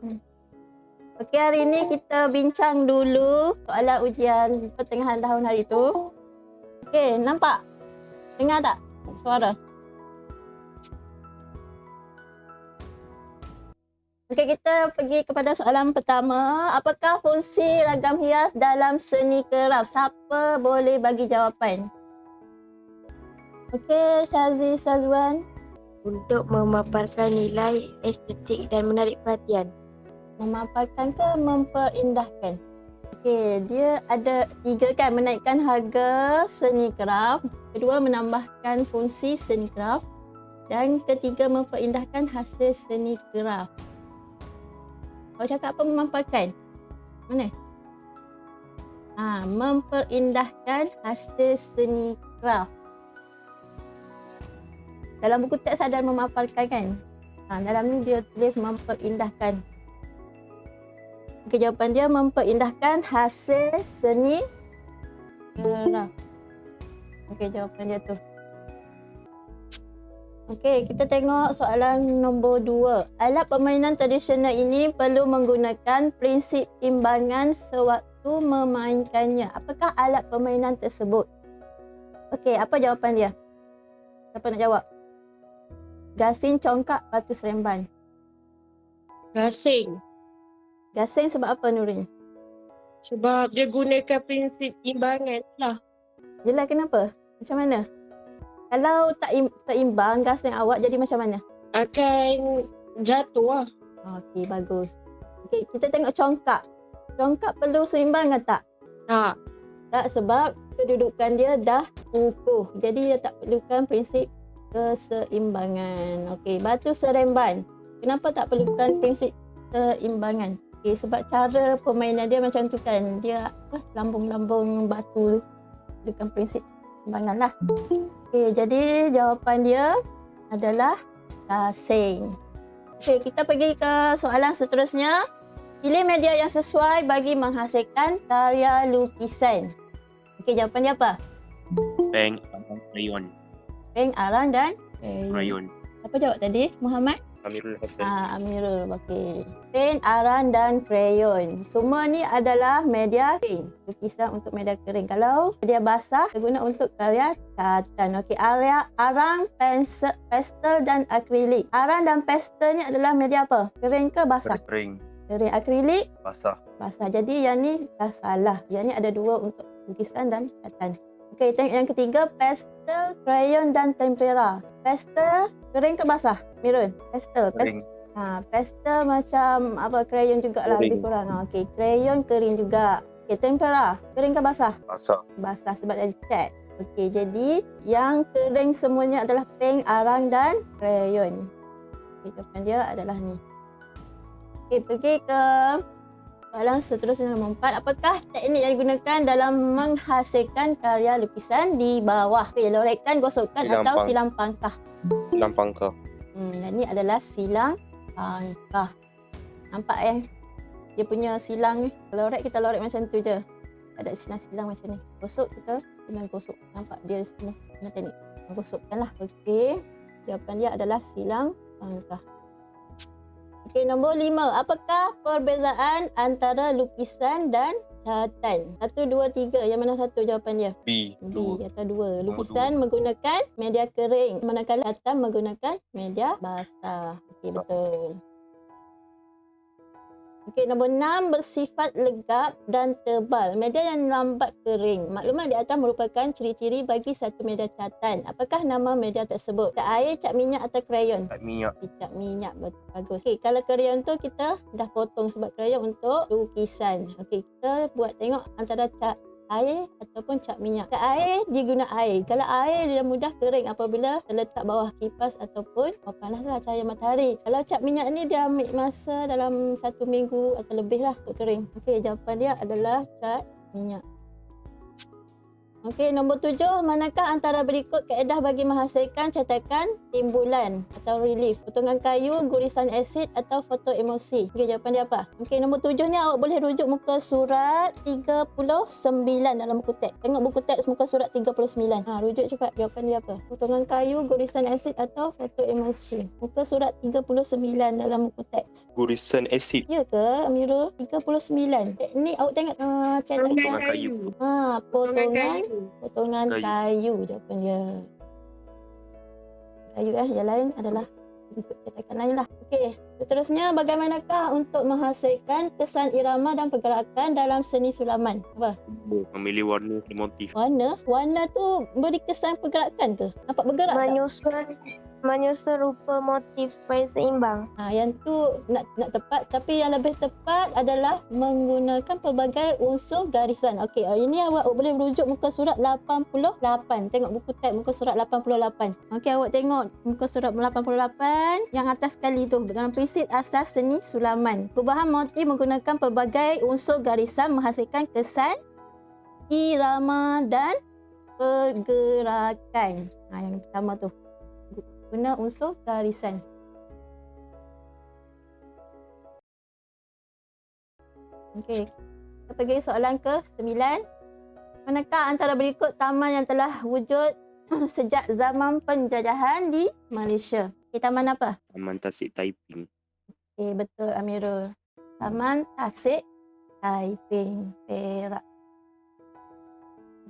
Hmm. Okey, hari ni kita bincang dulu soalan ujian pertengahan tahun hari tu. Okey, nampak? Dengar tak suara? Okey, kita pergi kepada soalan pertama. Apakah fungsi ragam hias dalam seni kraf? Siapa boleh bagi jawapan? Okey, Syazi Sazwan. Untuk memaparkan nilai estetik dan menarik perhatian. Memaparkan ke memperindahkan? Okey, dia ada 3 kan, menaikkan harga seni kraf, kedua menambahkan fungsi seni kraf, dan ketiga memperindahkan hasil seni kraf. Kau cakap apa memaparkan? Mana? Memperindahkan hasil seni kraf. Dalam buku teks ada memaparkan kan? Dalam ni dia tulis memperindahkan. Okey, jawapan dia memperindahkan hasil seni kraf. Okey, jawapan dia tu. Okey, kita tengok soalan nombor 2. Alat permainan tradisional ini perlu menggunakan prinsip imbangan sewaktu memainkannya. Apakah alat permainan tersebut? Okey, apa jawapan dia? Siapa nak jawab? Gasing, congkak, batu seremban. Gasing. Gasing sebab apa, Nurin? Sebab dia gunakan prinsip imbangan lah. Yelah, kenapa? Macam mana? Kalau tak seimbang gasing awak jadi macam mana? Akan jatuh lah. Okey, bagus. Okey, kita tengok congkak. Congkak perlu seimbang ke tak? Tak. Tak, sebab kedudukan dia dah kukuh. Jadi dia tak perlukan prinsip keseimbangan. Okey, batu seremban. Kenapa tak perlukan prinsip keseimbangan? Okey, sebab cara permainan dia macam tu kan. Dia lambung-lambung batu tu. Perlukan prinsip keseimbangan lah. Okey, jadi jawapan dia adalah gasing. Okey, kita pergi ke soalan seterusnya. Pilih media yang sesuai bagi menghasilkan karya lukisan. Okey, jawapan dia apa? Peng, arang, krayon. Peng, arang dan Krayon. Siapa jawab tadi? Muhammad? Amirul Hasan. Amirul. Okey. Pen, arang dan krayon. Semua ni adalah media kering. Lukisan untuk media kering. Kalau media basah, guna untuk karya catatan. Okey, arang, pastel dan akrilik. Arang dan pastel ni adalah media apa? Kering ke basah? Kering. Kering. Akrilik? Basah. Basah. Jadi yang ni dah salah. Yang ni ada 2 untuk lukisan dan catatan. Okey, tengok yang ketiga, pastel, krayon dan tempera. Pastel kering ke basah? Mirun, pastel. Kering. Pastel macam apa, krayon jugalah lebih kurang. Okey, krayon kering juga. Okey, tempera kering ke basah? Basah. Basah sebab dah cat. Okey, jadi yang kering semuanya adalah peng, arang dan krayon. Okey, jawapan dia adalah ni. Okey, pergi ke soalan seterusnya nombor 4. Apakah teknik yang digunakan dalam menghasilkan karya lukisan di bawah? Okey, lorekan, gosokkan atau silang pangkah? Silang pangkah. Dan ni adalah silang pangkah. Nampak dia punya silang ni. Lorek kita lorek macam tu je. Tak ada silang-silang macam ni. Gosok kita dengan gosok. Nampak dia semua punya teknik. Gosokkan lah. Okey. Jawapan dia adalah silang pangkah. Okey, nombor 5. Apakah perbezaan antara lukisan dan catatan? 1, 2, 3. Yang mana satu jawapan dia? B. Atau 2. Lukisan menggunakan media kering, manakala catatan menggunakan media basah. Okey, betul. Okey, nombor 6. Bersifat legap dan tebal. Media yang lambat kering. Maklumat di atas merupakan ciri-ciri bagi satu media catatan. Apakah nama media tersebut? Cat air, cat minyak atau krayon? Cat minyak. Cat minyak, bagus. Okey, kalau krayon tu kita dah potong sebab krayon untuk lukisan. Okey, kita buat tengok antara cat air ataupun cat minyak. Cat air dia guna air. Kalau air dia mudah kering apabila terletak bawah kipas ataupun panaslah cahaya matahari. Kalau cat minyak ni dia ambil masa dalam 1 minggu atau lebih lah untuk kering. Okey, jawapan dia adalah cat minyak. Okey, nombor 7. Manakah antara berikut kaedah bagi menghasilkan cetakan timbulan atau relief? Potongan kayu, gurisan asid atau foto emosi? Okey, jawapan dia apa? Okey, nombor 7 ni awak boleh rujuk muka surat 39 dalam buku teks. Tengok buku teks muka surat 39. Rujuk cepat. Jawapan dia apa? Potongan kayu, gurisan asid atau foto emosi? Muka surat 39 dalam buku teks. Gurisan asid. Ya ke, Amirul? 39. Teknik awak tengok cetakan. Potongan kayu. Potongan Kayu. kayu jawapan dia. Kayu yang lain adalah bentuk cetakan lain lah. Okey, seterusnya bagaimanakah untuk menghasilkan kesan irama dan pergerakan dalam seni sulaman? Apa? Memilih warna dan motif. Warna? Warna tu beri kesan pergerakan ke? Nampak bergerak tak? Menyusun rupa motif supaya seimbang. Yang tu nak tepat, tapi yang lebih tepat adalah menggunakan pelbagai unsur garisan. Okey, ini awak boleh merujuk muka surat 88. Tengok buku teks muka surat 88. Okey, awak tengok muka surat 88 yang atas sekali tu dalam prinsip asas seni sulaman. Perubahan motif menggunakan pelbagai unsur garisan menghasilkan kesan irama dan pergerakan. Yang pertama tu guna unsur garisan. Okey. Kita pergi soalan ke-9. Manakah antara berikut taman yang telah wujud sejak zaman penjajahan di Malaysia? Okay, taman apa? Taman Tasik Taiping. Okey, betul Amirul. Taman Tasik Taiping, Perak.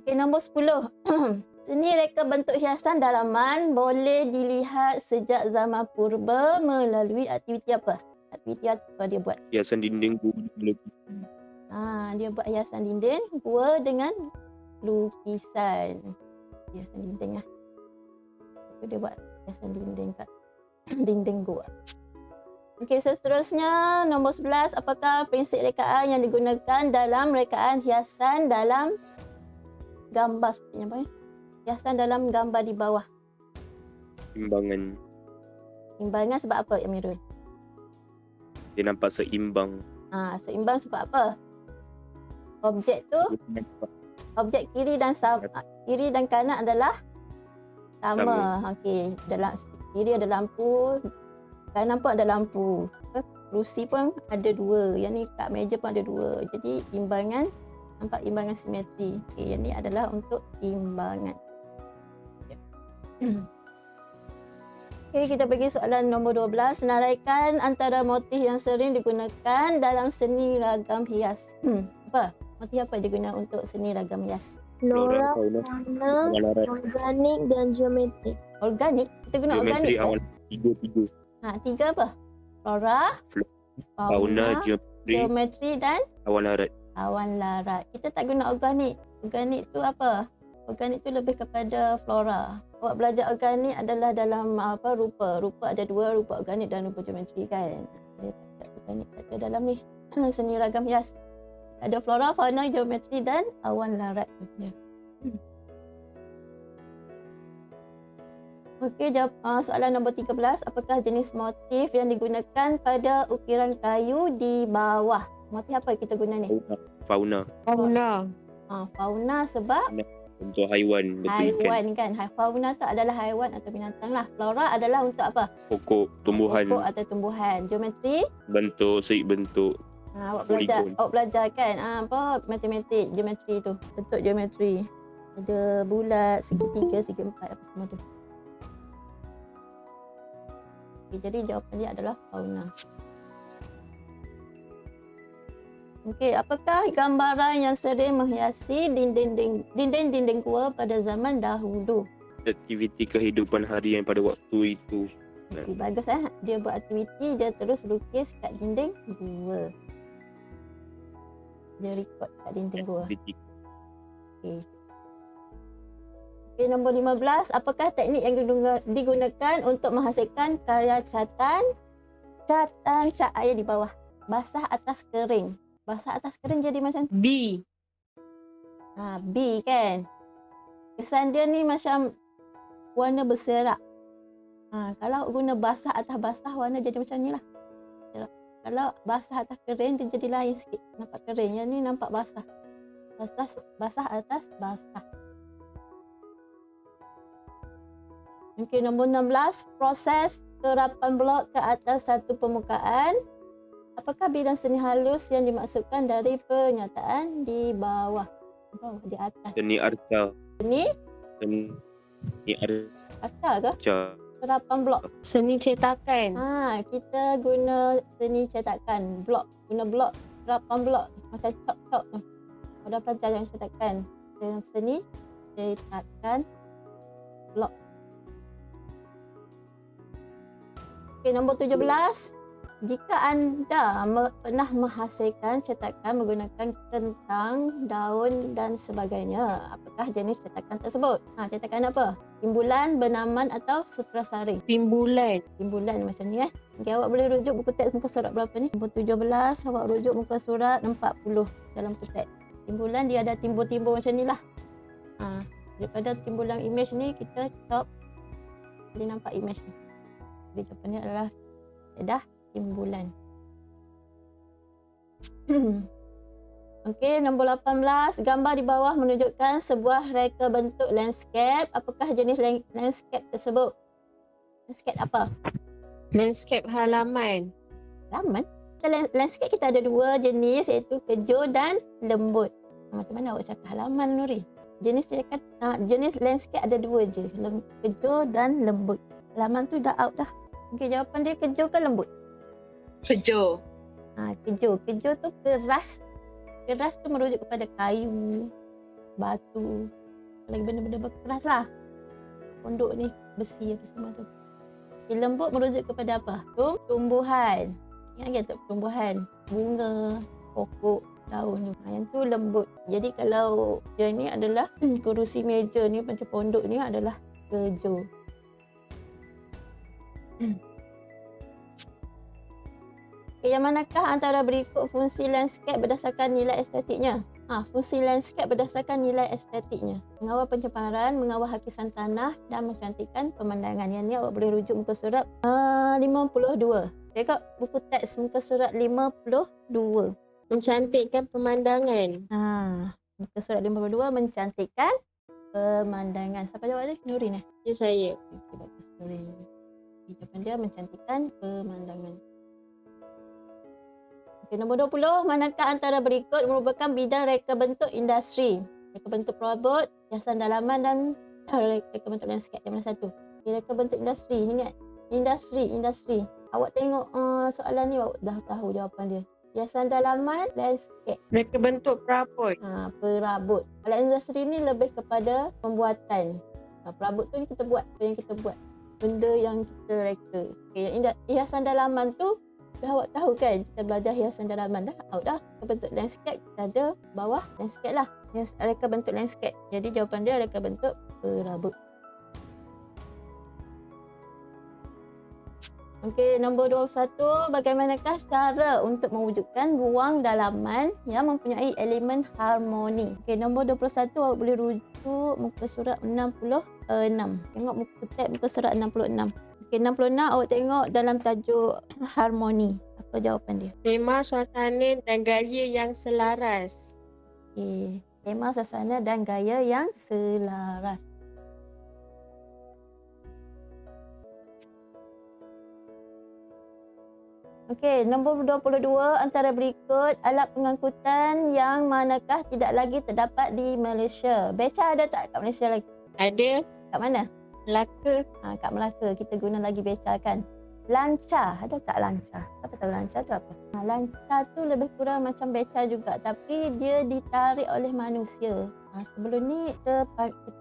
Okey, nombor 10. Seni reka bentuk hiasan dalaman boleh dilihat sejak zaman purba melalui aktiviti apa? Aktiviti apa dia buat? Hiasan dinding gua. Dia buat hiasan dinding gua dengan lukisan. Hiasan dinding lah. Dia buat hiasan dinding kat dinding gua. Okey, seterusnya nombor 11. Apakah prinsip rekaan yang digunakan dalam rekaan hiasan dalam gambar seperti apa ya? Hiasan dalam gambar di bawah. Timbangan. Timbangan sebab apa, Amirul? Dia nampak seimbang. Seimbang sebab apa? Objek tu, objek kiri dan kanan adalah sama. Okey, dalam kiri ada lampu, kanan pun ada lampu. Kerusi pun ada dua. Yang ni kat meja pun ada dua. Jadi imbangan, nampak imbangan simetri. Okey, yang ni adalah untuk imbangan. Okey, kita pergi soalan nombor 12. Senaraikan antara motif yang sering digunakan dalam seni ragam hias. Apa? Motif apa digunakan untuk seni ragam hias? Flora, fauna, fauna, awalan organik dan geometrik. Organik? Kita guna organik. geometri awal tiga. Tiga apa? Flora, Fauna, geometri dan awan larat. awan larat. Kita tak guna organik. Organik tu apa? Organik tu lebih kepada flora. Awak belajar organik adalah dalam rupa. Rupa ada dua, rupa organik dan rupa geometri kan. Dia tak organik tak ada dalam ni. Seni ragam hias. Ada flora, fauna, geometri dan awan larat. Okey, soalan nombor 13. Apakah jenis motif yang digunakan pada ukiran kayu di bawah? Motif apa kita guna ni? Fauna. Fauna sebab Untuk haiwan. haiwan kan. Fauna tu adalah haiwan atau binatang lah. Flora adalah untuk apa? Pokok, tumbuhan. Pokok atau tumbuhan. Geometri, Bentuk, segi bentuk. awak belajar kan matematik, geometri tu. Bentuk geometri. Ada bulat, segitiga, segi empat, apa semua tu. Okay, jadi jawapan dia adalah fauna. Okey, apakah gambaran yang sering menghiasi dinding-dinding gua pada zaman dahulu? Aktiviti kehidupan harian pada waktu itu. Okay, bagus Dia buat aktiviti, dia terus lukis kat dinding gua. Dia record kat dinding gua. Aktiviti. Okey. Okey, nombor 15. Apakah teknik yang digunakan untuk menghasilkan karya catatan cat air di bawah? Basah atas kering. Basah atas kering jadi macam B. B kan. Kesan dia ni macam warna berserak. Kalau guna basah atas basah, warna jadi macam ni lah. Kalau basah atas kering, dia jadi lain sikit. Nampak kering. Yang ni nampak basah. Basah atas basah. Okey, nombor 16, proses terapan blok ke atas satu permukaan. Apakah bidang seni halus yang dimaksudkan dari pernyataan di bawah? Di atas. Seni arca. Seni Seni arca ke? arca. Terapan blok. Seni cetakan. Kita guna seni cetakan. Blok. Guna blok. Terapan blok. Macam cok-cok tu. Ada pelajar yang cetakan. Dengan seni cetakan blok. Okey, nombor 17. Jika anda pernah menghasilkan cetakan menggunakan kentang, daun dan sebagainya, apakah jenis cetakan tersebut? Cetakan apa? Timbulan, benaman atau sutrasaring? Timbulan. Timbulan macam ni Okay, awak boleh rujuk buku teks muka surat berapa ni? Nombor 17, awak rujuk muka surat 40 dalam buku teks. Timbulan dia ada timbul-timbul macam ni lah. Daripada timbulan image ni kita chop, boleh nampak image ni. Jadi jawapannya adalah dah timbulan. Okey, nombor 18. Gambar di bawah menunjukkan sebuah reka bentuk landscape. Apakah jenis landscape tersebut? Landscape apa? Landscape halaman. Halaman? Landscape kita ada dua jenis iaitu kejut dan lembut. Macam mana awak cakap halaman, Nuri? Jenis landscape ada dua je. Kejut dan lembut. Halaman tu dah out dah. Okey, jawapan dia kejut ke lembut? Kejut. Kejut. Kejut tu keras. Keras tu merujuk kepada kayu, batu, lagi benda-benda berkeras lah. Pondok ni, besi apa semua tu. Lembut merujuk kepada apa? Tumbuhan. Ingat tak tumbuhan? Bunga, pokok, daun tu. Yang tu lembut. Jadi kalau yang ni adalah kerusi meja ni macam pondok ni adalah kejut. Yang manakah antara berikut fungsi landscape berdasarkan nilai estetiknya? Fungsi landscape berdasarkan nilai estetiknya. Mengawal pencemaran, mengawal hakisan tanah dan mencantikkan pemandangan. Yang ni awak boleh rujuk muka surat 52. Tengok buku teks muka surat 52. Mencantikkan pemandangan. Muka surat 52 mencantikkan pemandangan. Siapa jawab ni? Nurin Ya, saya. Okey, bagus. Nurin. Jawapan dia mencantikkan pemandangan. Okay, nombor 20. Manakah antara berikut merupakan bidang reka bentuk industri? Reka bentuk perabot, hiasan dalaman dan reka bentuk landscape. Yang mana satu? Okay, reka bentuk industri. Ingat? Industri. Awak tengok soalan ni, awak dah tahu jawapan dia. Hiasan dalaman, landscape. Reka bentuk perabot. Perabot. Kalau industri ni lebih kepada pembuatan. Perabot tu ni kita buat. Apa yang kita buat. Benda yang kita reka. Okay, hiasan dalaman tu dah awak tahu kan, kita belajar hiasan dalaman dah out dah. Bentuk landscape kita ada bawah landscape lah. Reka bentuk landscape. Jadi jawapan dia reka bentuk perabot. Okey, nombor 21. Bagaimanakah cara untuk mewujudkan ruang dalaman yang mempunyai elemen harmoni? Okey, nombor 21 awak boleh rujuk muka surat 66. Tengok muka teks muka surat 66. Okey, 66 awak tengok dalam tajuk harmoni. Apa jawapan dia? Tema, suasana dan gaya yang selaras. Okey, tema, suasana dan gaya yang selaras. Okey, nombor 22. Antara berikut alat pengangkutan yang manakah tidak lagi terdapat di Malaysia? Beca ada tak kat Malaysia lagi? Ada. Kat mana? Melaka. Kat Melaka kita guna lagi beca kan. Lancar, ada tak lancar? Apa tahu lancar tu apa? Lancar tu lebih kurang macam beca juga tapi dia ditarik oleh manusia. Sebelum ni kita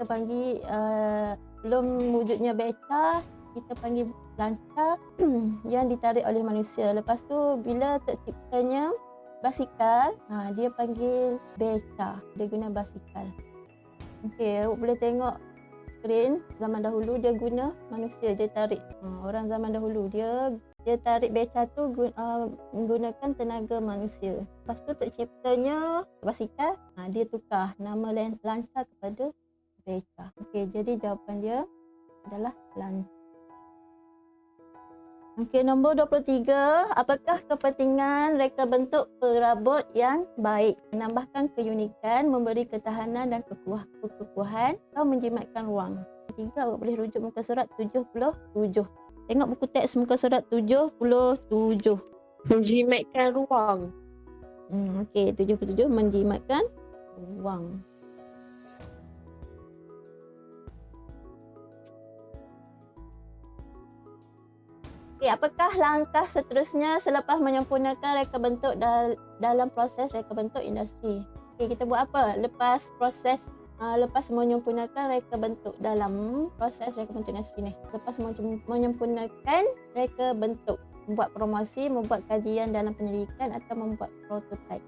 panggil sebelum wujudnya beca kita panggil lancar yang ditarik oleh manusia. Lepas tu bila terciptanya basikal, dia panggil beca. Dia guna basikal. Okey, awak boleh tengok skrin. Zaman dahulu dia guna manusia, dia tarik. Orang zaman dahulu dia tarik beca tu menggunakan tenaga manusia. Lepas tu terciptanya basikal, dia tukar nama lancar kepada beca. Okey, jadi jawapan dia adalah lancar. Okey, nombor 23. Apakah kepentingan reka bentuk perabot yang baik? Menambahkan keunikan, memberi ketahanan dan kekukuhan atau menjimatkan ruang. 3, awak boleh rujuk muka surat 77. Tengok buku teks muka surat 77. Menjimatkan ruang. Okey, 77 menjimatkan ruang. Okey, apakah langkah seterusnya selepas menyempurnakan reka bentuk dalam proses reka bentuk industri? Okey, kita buat apa lepas menyempurnakan reka bentuk dalam proses reka bentuk industri ni? Lepas menyempurnakan reka bentuk, membuat promosi, membuat kajian dalam penyelidikan atau membuat prototype.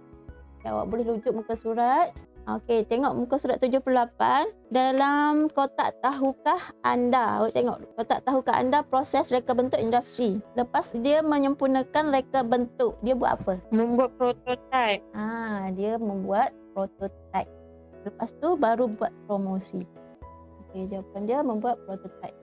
Okay, awak boleh rujuk muka surat. Okey, tengok muka surat 78 dalam kotak tahukah anda. Awak tengok kotak tahukah anda proses reka bentuk industri. Lepas dia menyempurnakan reka bentuk, dia buat apa? Membuat prototype. Dia membuat prototype. Lepas tu baru buat promosi. Okey, jawapan dia membuat prototype.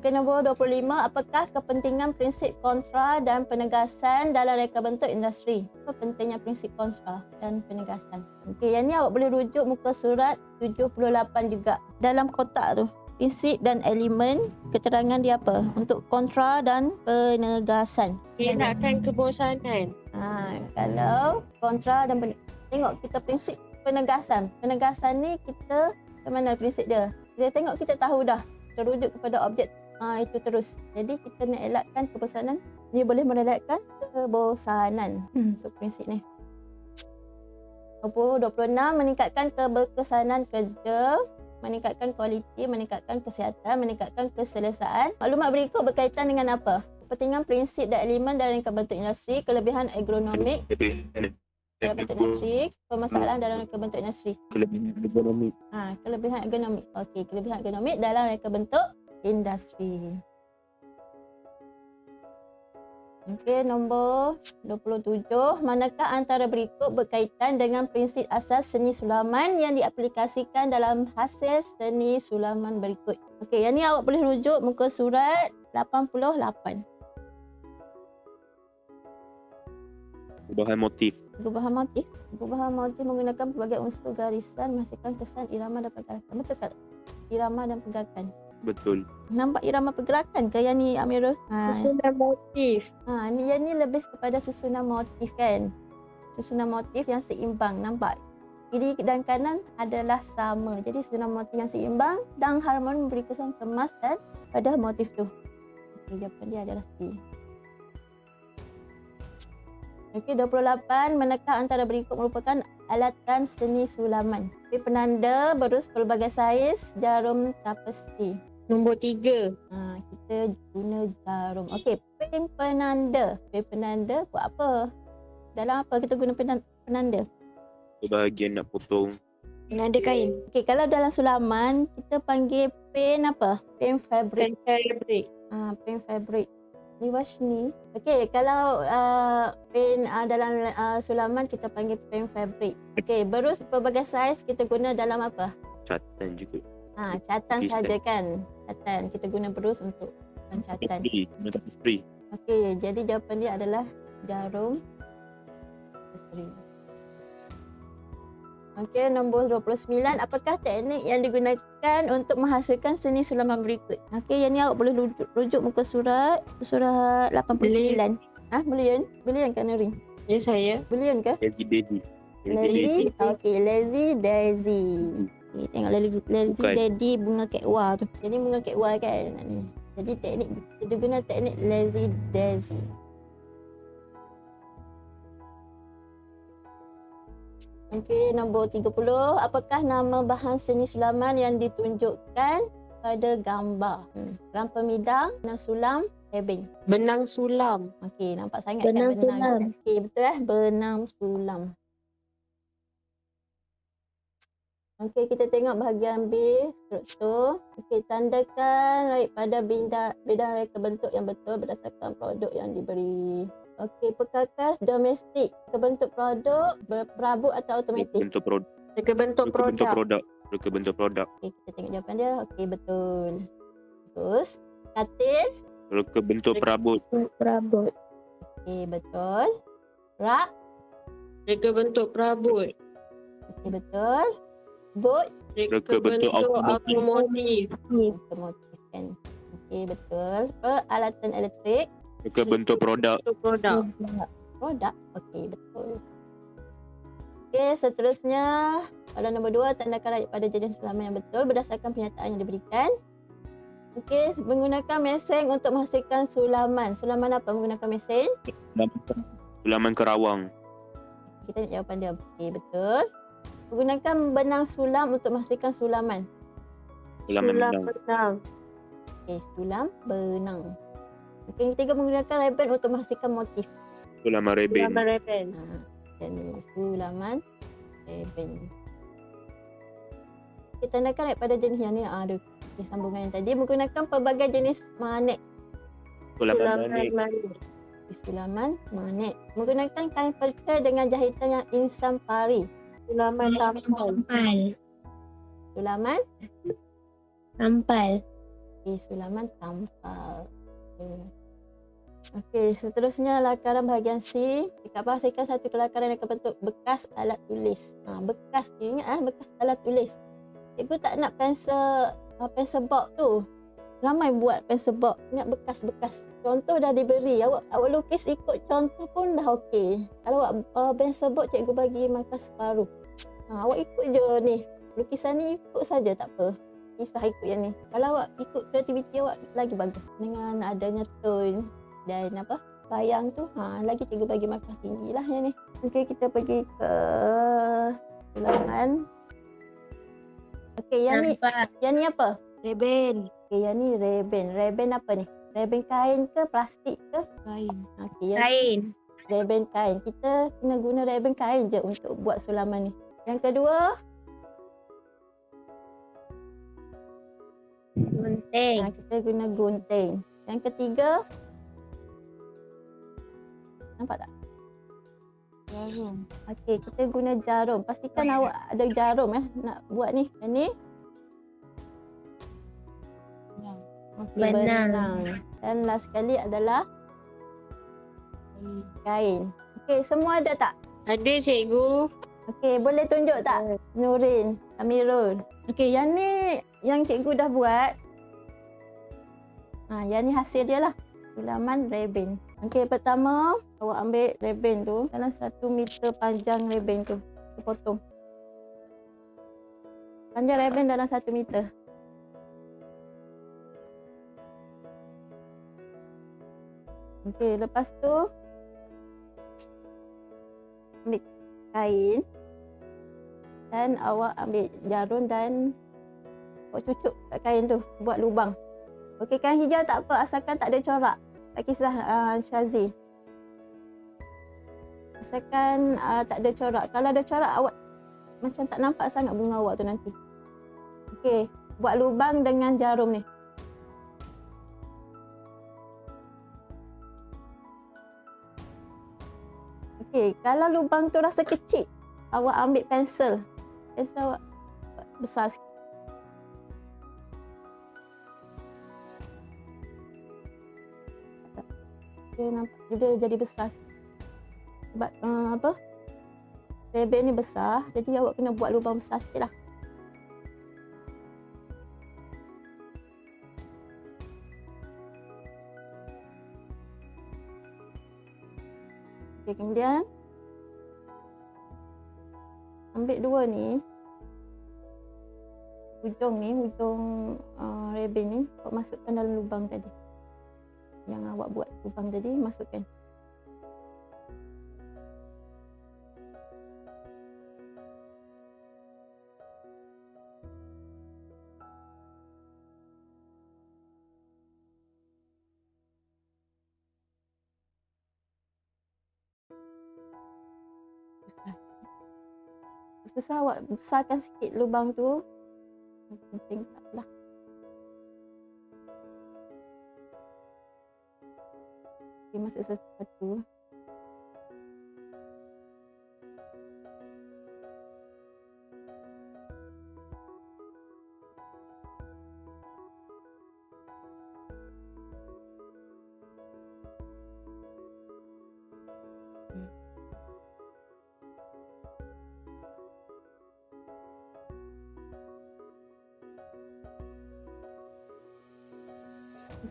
Okey, nombor 25, apakah kepentingan prinsip kontra dan penegasan dalam reka bentuk industri? Apa pentingnya prinsip kontra dan penegasan? Okey, yang ni awak boleh rujuk muka surat 78 juga. Dalam kotak tu, prinsip dan elemen, keterangan dia apa? Untuk kontra dan penegasan. Elakkan kebosanan. Kalau kontra dan tengok kita prinsip penegasan. Penegasan ni kita ke mana prinsip dia? Kita tengok kita tahu dah. Kita rujuk kepada objek. Itu terus. Jadi kita nak elakkan kebosanan. Dia boleh merelakkan kebosanan. Untuk prinsip ni. Nombor 26, meningkatkan keberkesanan kerja, meningkatkan kualiti, meningkatkan kesihatan, meningkatkan keselesaan. Maklumat berikut berkaitan dengan apa? Kepentingan prinsip dan elemen dalam reka bentuk industri, kelebihan agronomik dalam bentuk industri, permasalahan dalam reka bentuk industri. Kelebihan ekonomi. Kelebihan agronomik. Okey, kelebihan agronomik dalam reka bentuk industri. Okey, nombor 27. Manakah antara berikut berkaitan dengan prinsip asas seni sulaman yang diaplikasikan dalam hasil seni sulaman berikut? Okey, yang ni awak boleh rujuk muka surat 88. Perubahan motif. Perubahan motif. Perubahan motif menggunakan pelbagai unsur garisan menghasilkan kesan irama dan pergerakan. Betul tak? Irama dan pergerakan. Betul. Nampak irama pergerakan ke yang ni, Amirul? Susunan motif. Yang ni lebih kepada susunan motif kan. Susunan motif yang seimbang, nampak? Kiri dan kanan adalah sama. Jadi susunan motif yang seimbang dan harmoni memberi kesan kemas dan pada motif tu. Okey, jawapan dia adalah C. Okey, 28. Manakah antara berikut merupakan alatan seni sulaman? Penanda, berus pelbagai saiz, jarum tapestri. Nombor 3. Kita guna jarum. Okey, pen penanda. Pen penanda buat apa? Dalam apa kita guna penanda? Bahagian nak potong. Penanda kain. Okey, kalau dalam sulaman kita panggil pen apa? Pen fabric. Fabric. Pen fabric. Ni wash ni. Okey, kalau pen dalam sulaman kita panggil pen fabric. Okey, berus pelbagai saiz kita guna dalam apa? Catatan juga. Catatan Lukis saja kan. Catatan. Kita guna berus untuk pencatatan. Tapestri. Okey, jadi jawapan dia adalah jarum tapestri. Okey, nombor 29. Apakah teknik yang digunakan untuk menghasilkan seni sulaman berikut? Okey, yang ni awak boleh rujuk muka surat 89. Brilliant? Brilliant kan, Nuri? Ya, saya. Brilliant ke? Lazy Daisy. Lazy? Okey, Lazy Daisy. Okay, tengok Lazy Bukan. Daddy bunga kekwa tu. Jadi bunga kekwa kan. Jadi teknik kita guna teknik Lazy Daisy. Okey, nombor 30. Apakah nama bahan seni sulaman yang ditunjukkan pada gambar? Rampa midang, benang sulam, tebing. Benang sulam. Okey, nampak sangat Benang kan sulam. benang? Okey, betul benang sulam. Okey, kita tengok bahagian B, struktur. Okey, tandakan raih pada bidang reka bentuk yang betul berdasarkan produk yang diberi. Okey, perkakas domestik. Kebentuk produk, berperabot atau automatik? Bentuk produk. Reka bentuk produk. Bentuk produk. Okey, kita tengok jawapan dia. Okey, betul. Terus, katil. Bentuk perabot. Perabot. Okey, betul. Rak. Reka bentuk perabot. Okey, betul. Boat Reka bentuk automotif. otomotif kan. Okey, betul. Peralatan elektrik. Reka bentuk produk. Produk. Produk. Okey, betul. Okey, seterusnya pada nombor 2, tandakan rayap pada jenis sulaman yang betul berdasarkan pernyataan yang diberikan. Okey, menggunakan mesin untuk menghasilkan sulaman. Sulaman apa menggunakan mesin? Sulaman Kerawang. Kita nak jawapan dia. Okey, betul. Menggunakan benang sulam untuk menghasilkan sulaman. Sulaman Sulam benang. benang. Okey, sulam benang. Okey, yang ketiga menggunakan reben untuk menghasilkan motif. Sulaman reben. Sulaman reben. Dan sulaman reben. Kita tandakan rayap pada jenis yang ni. Aduh, di sambungan yang tadi menggunakan pelbagai jenis magnet. Sulaman manik. manik. Sulaman magnet. Menggunakan kain perca dengan jahitan yang insan pari. Sulaman tampal. Sulaman Tampal. sulaman tampal. Okey, seterusnya lakaran bahagian C. Jika hasilkan satu kelakaran yang berbentuk bekas alat tulis. Bekas, ingat bekas alat tulis. Cikgu tak nak pensel box tu. Ramai buat pensel box. Ingat bekas-bekas. Contoh dah diberi. Awak lukis ikut contoh pun dah okey. Kalau awak pensel box, cikgu bagi markah separuh. Awak ikut je ni. Lukisan ni ikut saja tak apa. Kisah ikut yang ni. Kalau awak ikut kreativiti awak lagi bagus. Dengan adanya tone dan bayang tu, lagi cikgu bagi markah tinggi lah yang ni. Okey, kita pergi ke ulangan. Okey, yang ni apa? Reben. Okey, yang ni reben. Reben apa ni? Reben kain ke plastik ke? Kain. Okey, Kain. reben kain. Kita kena guna reben kain je untuk buat sulaman ni. Yang kedua, Gunting. kita guna gunting. Yang ketiga, nampak tak? Jarum. Okey, kita guna jarum. Pastikan awak ada jarum nak buat ni. Yang ni okey, benang. Dan last sekali adalah kain. Okey, semua ada tak? Ada cikgu. Okey, boleh tunjuk tak? Nurin, Amirul. Okey, yang ni yang cikgu dah buat. Yang ni hasil dia lah. Sulaman reben. Okey, pertama awak ambil reben tu dalam 1 meter panjang reben tu. Kita potong. Panjang reben dalam 1 meter. Okey, lepas tu ambil kain dan awak ambil jarum dan awak cucuk kat kain tu, buat lubang. Okey, kain hijau tak apa asalkan tak ada corak. Tak kisah Syazi. Asalkan tak ada corak. Kalau ada corak awak macam tak nampak sangat bunga awak tu nanti. Okey, buat lubang dengan jarum ni. Okey, kalau lubang tu rasa kecil, awak ambil pensel. Pensel awak besar sikit. Dia nampak dia jadi besar sikit. Sebab reben ni besar, jadi awak kena buat lubang besar sikit lah. Okay, kemudian ambil dua ni, hujung reben ni, awak masukkan dalam lubang tadi. Yang awak buat lubang tadi, masukkan. Susah awak besarkan sikit lubang tu. Penting tak apalah. Okay, masuk satu.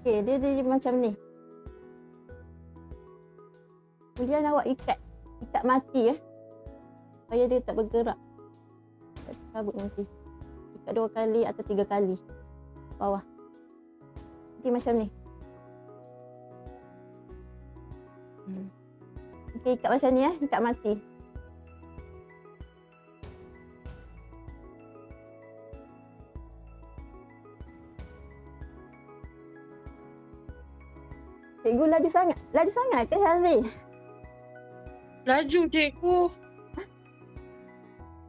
Okey, dia macam ni. Kemudian awak ikat mati supaya dia tak bergerak. Tak cabut nanti. Ikat 2 kali atau 3 kali bawah. Nanti macam ni. Okey, ikat macam ni ikat mati. Cikgu laju sangat ke Haziq? Laju cikgu.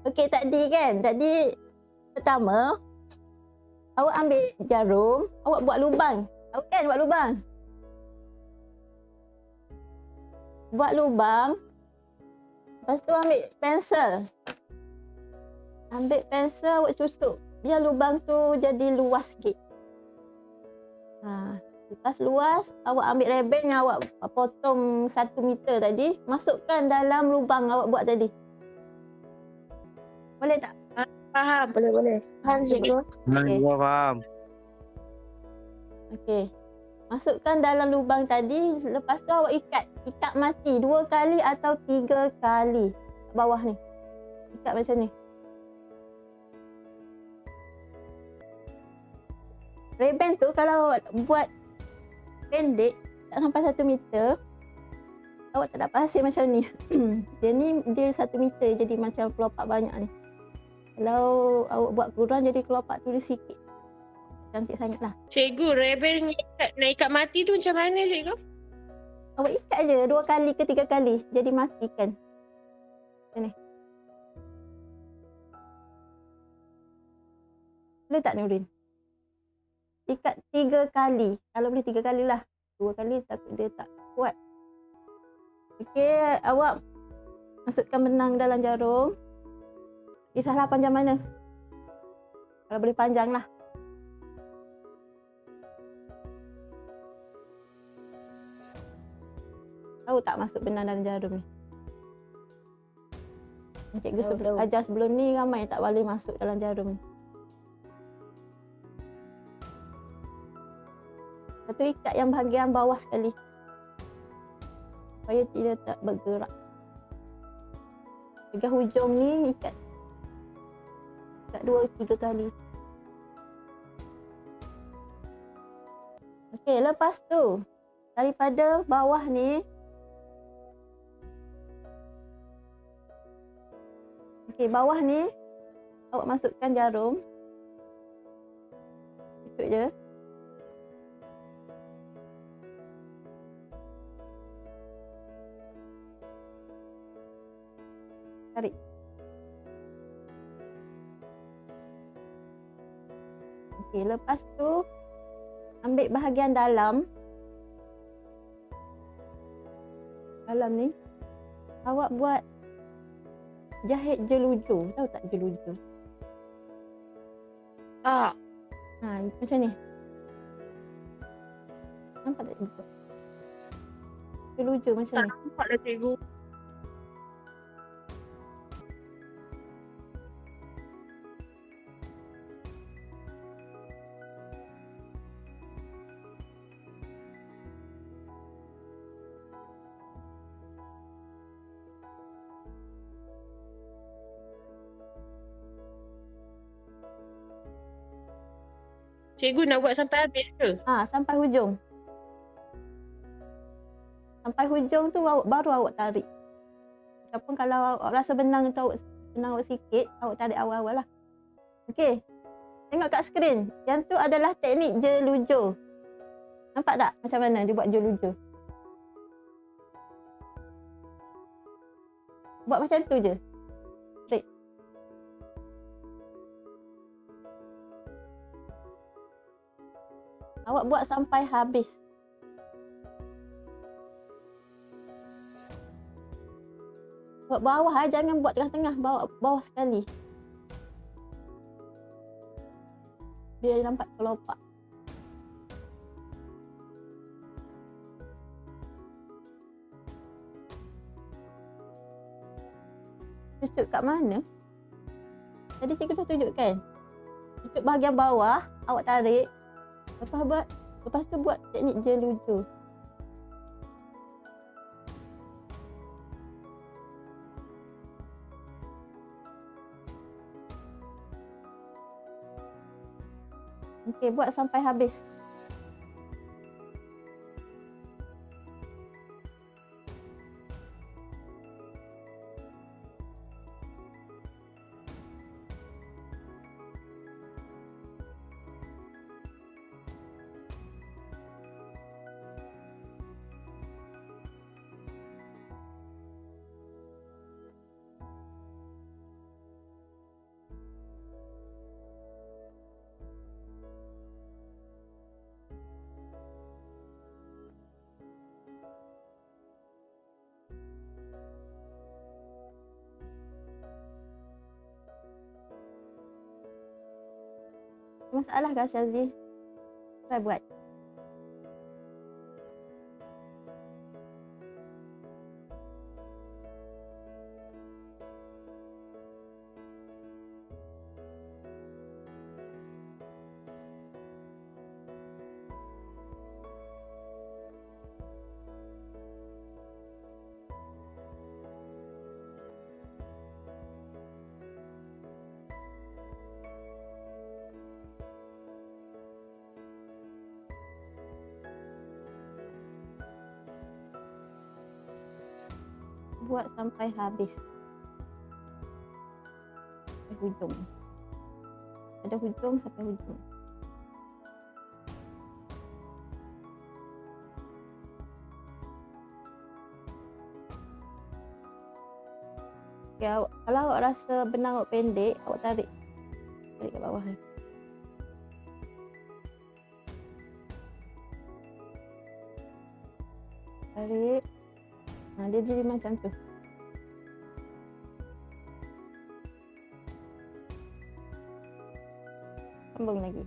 Okey, tadi pertama awak ambil jarum, awak buat lubang. Tahu kan buat lubang? Buat lubang. Lepas tu ambil pensel. Ambil pensel awak tutup. Biar lubang tu jadi luas sikit. Lepas luas, awak ambil rebeng yang awak potong 1 meter tadi, masukkan dalam lubang awak buat tadi. Boleh tak? Faham. Boleh. Faham cikgu. Okey. Faham. Okey. Masukkan dalam lubang tadi, lepas tu awak ikat mati 2 kali atau 3 kali kat bawah ni. Ikat macam ni. Rebeng tu kalau awak buat pendek tak sampai 1 meter, awak tak dapat hasil macam ni. Dia 1 meter jadi macam kelopak banyak ni. Kalau awak buat kurang jadi kelopak tu dia sikit. Cantik sangat lah. Cikgu, rebel nak ikat mati tu macam mana cikgu? Awak ikat je 2 kali ke 3 kali. Jadi matikan. Macam ni. Boleh tak Nurin? Ikat 3 kali. Kalau boleh 3 kali lah. 2 kali takut dia tak kuat. Okey, awak masukkan benang dalam jarum. Kisahlah panjang mana. Kalau boleh panjang lah. Tahu tak masuk benang dalam jarum ni? Cikgu ajar sebelum ni ramai tak boleh masuk dalam jarum ni. Satu ikat yang bahagian bawah sekali. Supaya tidak tak bergerak. Pegang hujung ni ikat 2-3 kali. Okey, lepas tu daripada bawah ni bawah ni awak masukkan jarum. Tutup je. Tarik. Okey, lepas tu ambil bahagian dalam ni. Awak buat jahit jelujur. Tahu tak jelujur? Tak. Macam ni. Nampak tak cikgu? Jelujur macam Tak ni. nampak lah cikgu. Cikgu nak buat sampai habis ke? Sampai hujung. Sampai hujung tu baru awak tarik. Ataupun kalau awak rasa benang awak sikit, awak tarik awal-awal lah. Okey. Tengok kat skrin. Yang tu adalah teknik jelujur. Nampak tak macam mana dia buat jelujur? Buat macam tu je. Straight. Awak buat sampai habis. Buat bawah jangan buat tengah-tengah, bawa bawah sekali. Biar nampak kelopak. Tutup kat mana? Tadi cikgu tu tunjukkan. Tutup bahagian bawah, awak tarik. Lepas buat Lepas tu buat teknik jeluju. Okey, buat sampai habis. Masalah ke Syazi? Try buat. Buat sampai habis. Sampai hujung. Ada hujung sampai hujung. Okay, kalau awak rasa benang awak pendek, awak tarik. Tarik kat bawah ni. Tarik. Dia jadi macam tu. Sambung lagi.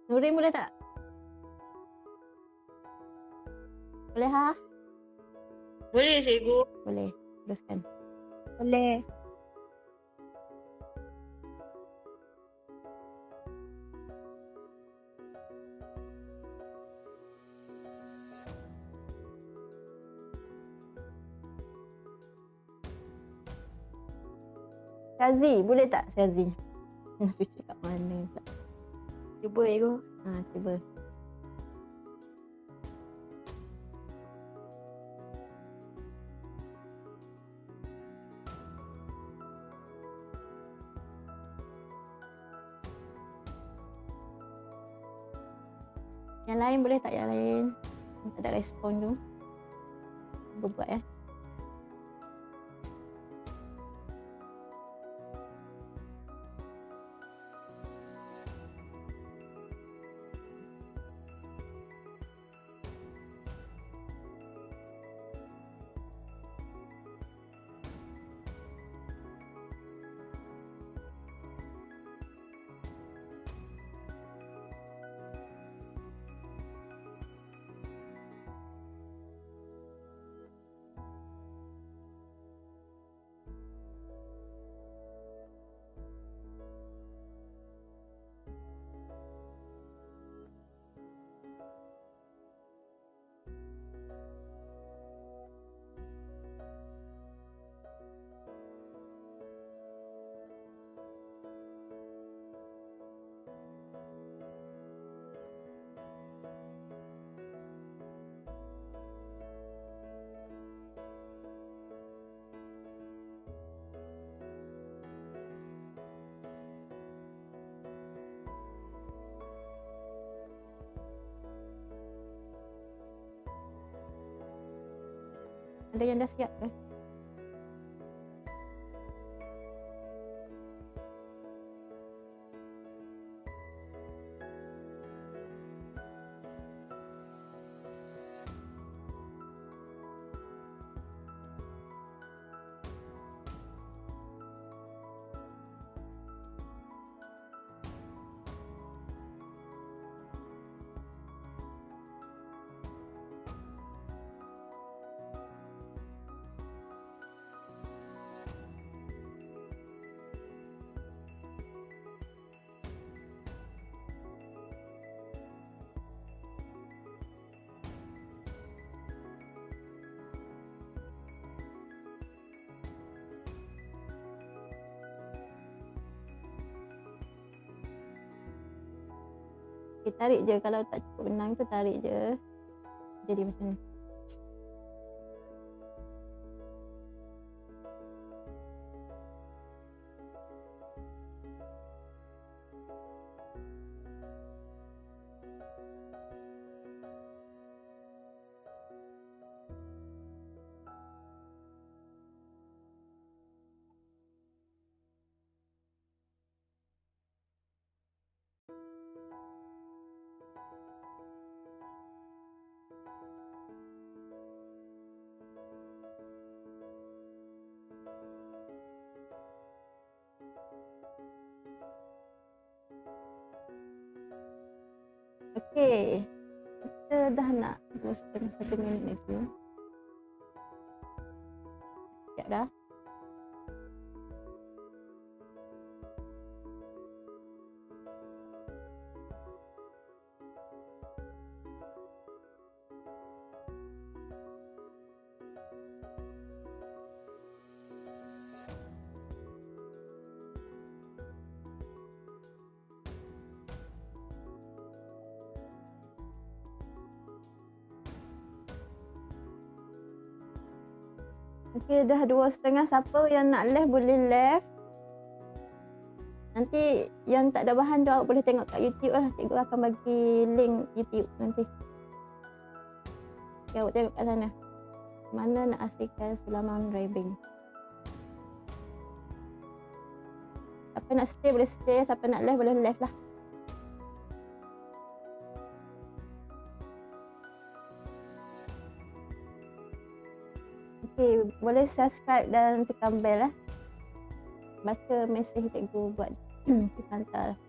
Nurin boleh tak? Boleh ha? Boleh cikgu. Boleh. Teruskan. Boleh. Syazi, boleh tak Syazi? Cuci kat mana pula? Cuba cikgu. Cuba. Yang lain boleh tak yang lain? Tak ada respon tu. Cuba buat ya. Ada yang dah siap ke? Okay, tarik je. Kalau tak cukup benang tu tarik je. Jadi macam ni. Okey. Kita dah nak 2.5 1 minit lagi. Siap dah? Okey, dah 2.5. Siapa yang nak left boleh left. Nanti yang tak ada bahan tu awak boleh tengok kat YouTube lah. Cikgu akan bagi link YouTube nanti. Okay, awak tengok kat sana. Mana nak asingkan sulaman wrapping. Siapa nak stay boleh stay. Siapa nak left boleh left lah. Okay, boleh subscribe dan tekan bell lah. Baca mesej cikgu buat kita hantar.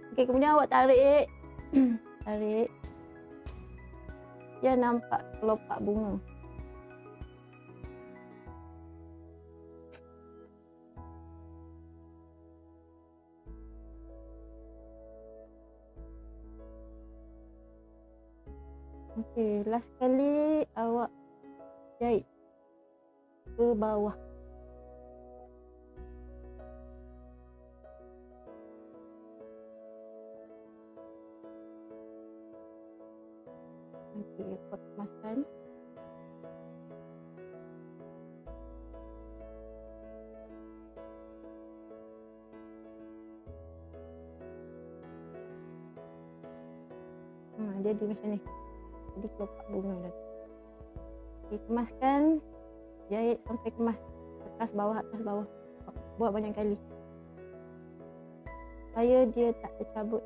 Okay, kemudian awak tarik. Tarik. Dia nampak kelopak bunga. Okey, last kali awak jahit ke bawah. Okey, buat kemasan. Jadi macam ni. Jadi kelopak bunga dah. Okay, kemaskan, jahit sampai kemas atas bawah. Buat banyak kali supaya dia tak tercabut.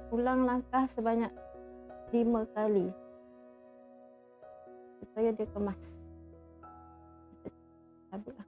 Ulang langkah sebanyak 5 kali supaya dia kemas. Cabutlah.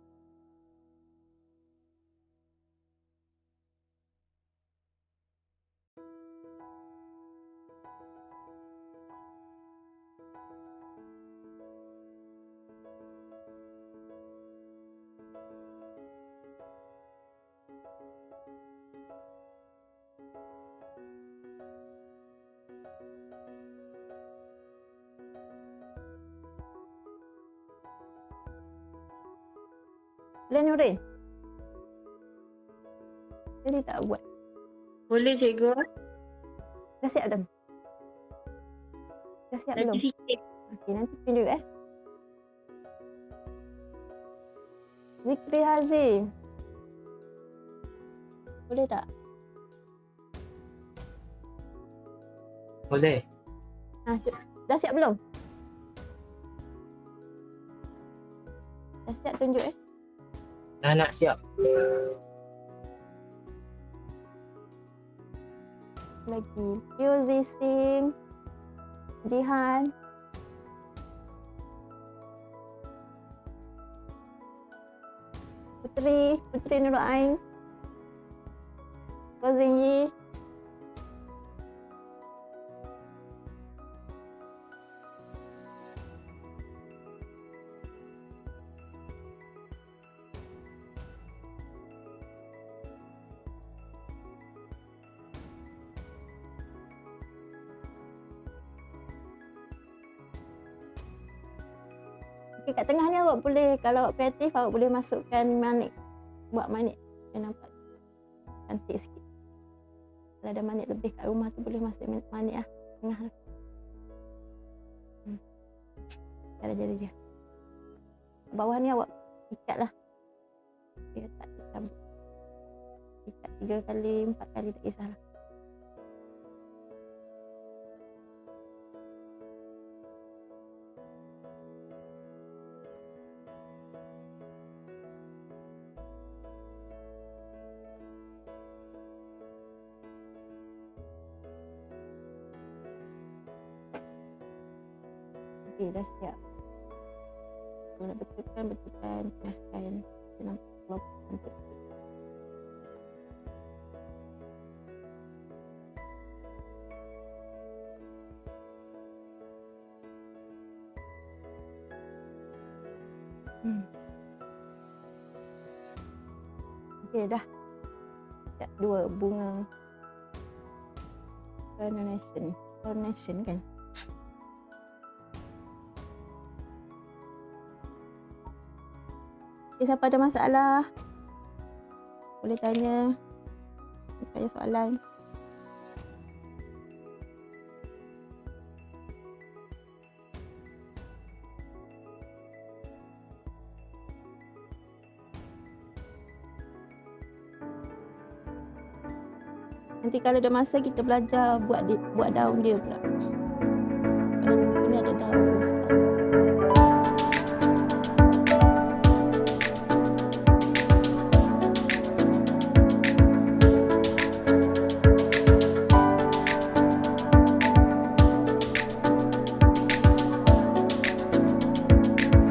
Boleh Nurin? Jadi tak buat. Boleh cikgu. Dah siap belum? Dah siap belum? Nanti sikit. Okey, nanti tunjuk Zikri Hazim. Boleh tak? Boleh. Dah siap belum? Dah siap tunjuk Dah nak siap. Lagi. Yuzi Sim. Jihan. Putri Nurul Ain. Kozin Yi. Okay, kat tengah ni awak boleh, kalau awak kreatif, awak boleh masukkan manik. Buat manik yang nampak cantik sikit. Kalau ada manik lebih kat rumah tu, boleh masuk manik lah. Tengah tu. Jadi je. Bawah ni awak ikat lah. Dia tak cabut. Ikat 3 kali, 4 kali, tak kisahlah. Okey, dah siap. Kalau nak betulkan, panaskan. Dia nampak walaupun cantik sikit. Okey, dah. Siap 2 bunga. Coronation kan? Okay, siapa ada masalah? Boleh tanya soalan. Nanti kalau ada masa kita belajar buat daun dia pula. Kalau buku ni ada daun sebab